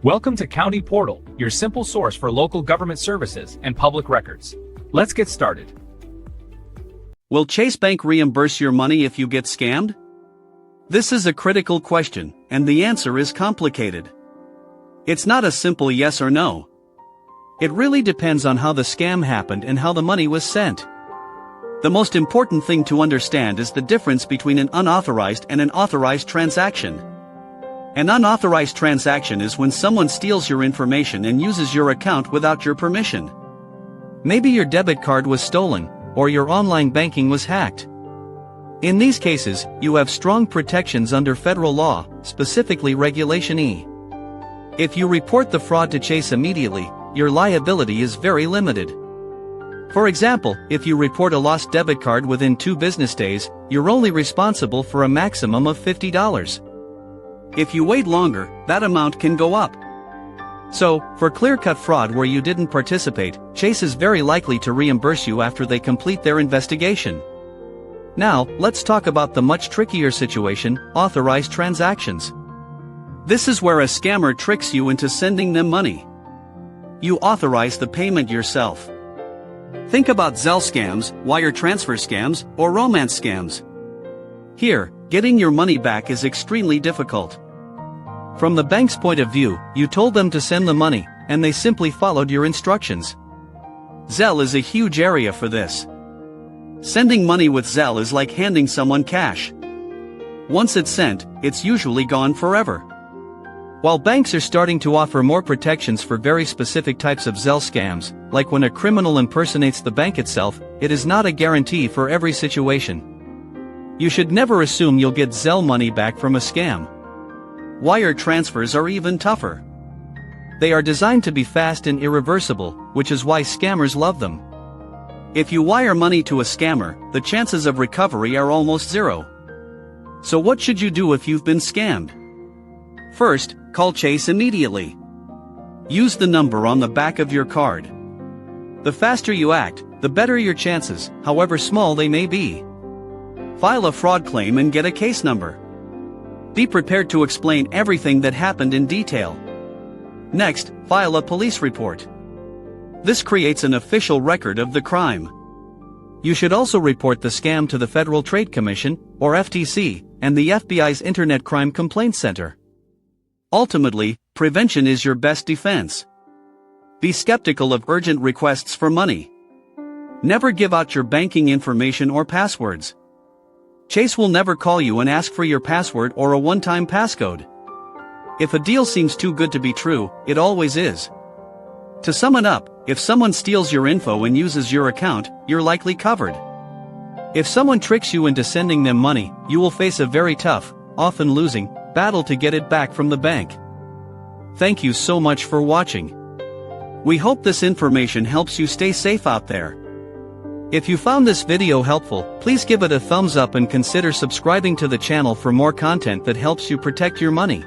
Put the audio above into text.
Welcome to County Portal, your simple source for local government services and public records. Let's get started. Will Chase Bank reimburse your money if you get scammed? This is a critical question, and the answer is complicated. It's not a simple yes or no. It really depends on how the scam happened and how the money was sent. The most important thing to understand is the difference between an unauthorized and an authorized transaction. An unauthorized transaction is when someone steals your information and uses your account without your permission. Maybe your debit card was stolen, or your online banking was hacked. In these cases, you have strong protections under federal law, specifically Regulation E. If you report the fraud to Chase immediately, your liability is very limited. For example, if you report a lost debit card within 2 business days, you're only responsible for a maximum of $50. If you wait longer, that amount can go up. So, for clear-cut fraud where you didn't participate, Chase is very likely to reimburse you after they complete their investigation. Now, let's talk about the much trickier situation, authorized transactions. This is where a scammer tricks you into sending them money. You authorize the payment yourself. Think about Zelle scams, wire transfer scams, or romance scams. Here, getting your money back is extremely difficult. From the bank's point of view, you told them to send the money, and they simply followed your instructions. Zelle is a huge area for this. Sending money with Zelle is like handing someone cash. Once it's sent, it's usually gone forever. While banks are starting to offer more protections for very specific types of Zelle scams, like when a criminal impersonates the bank itself, it is not a guarantee for every situation. You should never assume you'll get Zelle money back from a scam. Wire transfers are even tougher. They are designed to be fast and irreversible, which is why scammers love them. If you wire money to a scammer, the chances of recovery are almost zero. So what should you do if you've been scammed? First, call Chase immediately. Use the number on the back of your card. The faster you act, the better your chances, however small they may be. File a fraud claim and get a case number. Be prepared to explain everything that happened in detail. Next, file a police report. This creates an official record of the crime. You should also report the scam to the Federal Trade Commission, or FTC, and the FBI's Internet Crime Complaint Center. Ultimately, prevention is your best defense. Be skeptical of urgent requests for money. Never give out your banking information or passwords. Chase will never call you and ask for your password or a one-time passcode. If a deal seems too good to be true, it always is. To sum it up, if someone steals your info and uses your account, you're likely covered. If someone tricks you into sending them money, you will face a very tough, often losing, battle to get it back from the bank. Thank you so much for watching. We hope this information helps you stay safe out there. If you found this video helpful, please give it a thumbs up and consider subscribing to the channel for more content that helps you protect your money.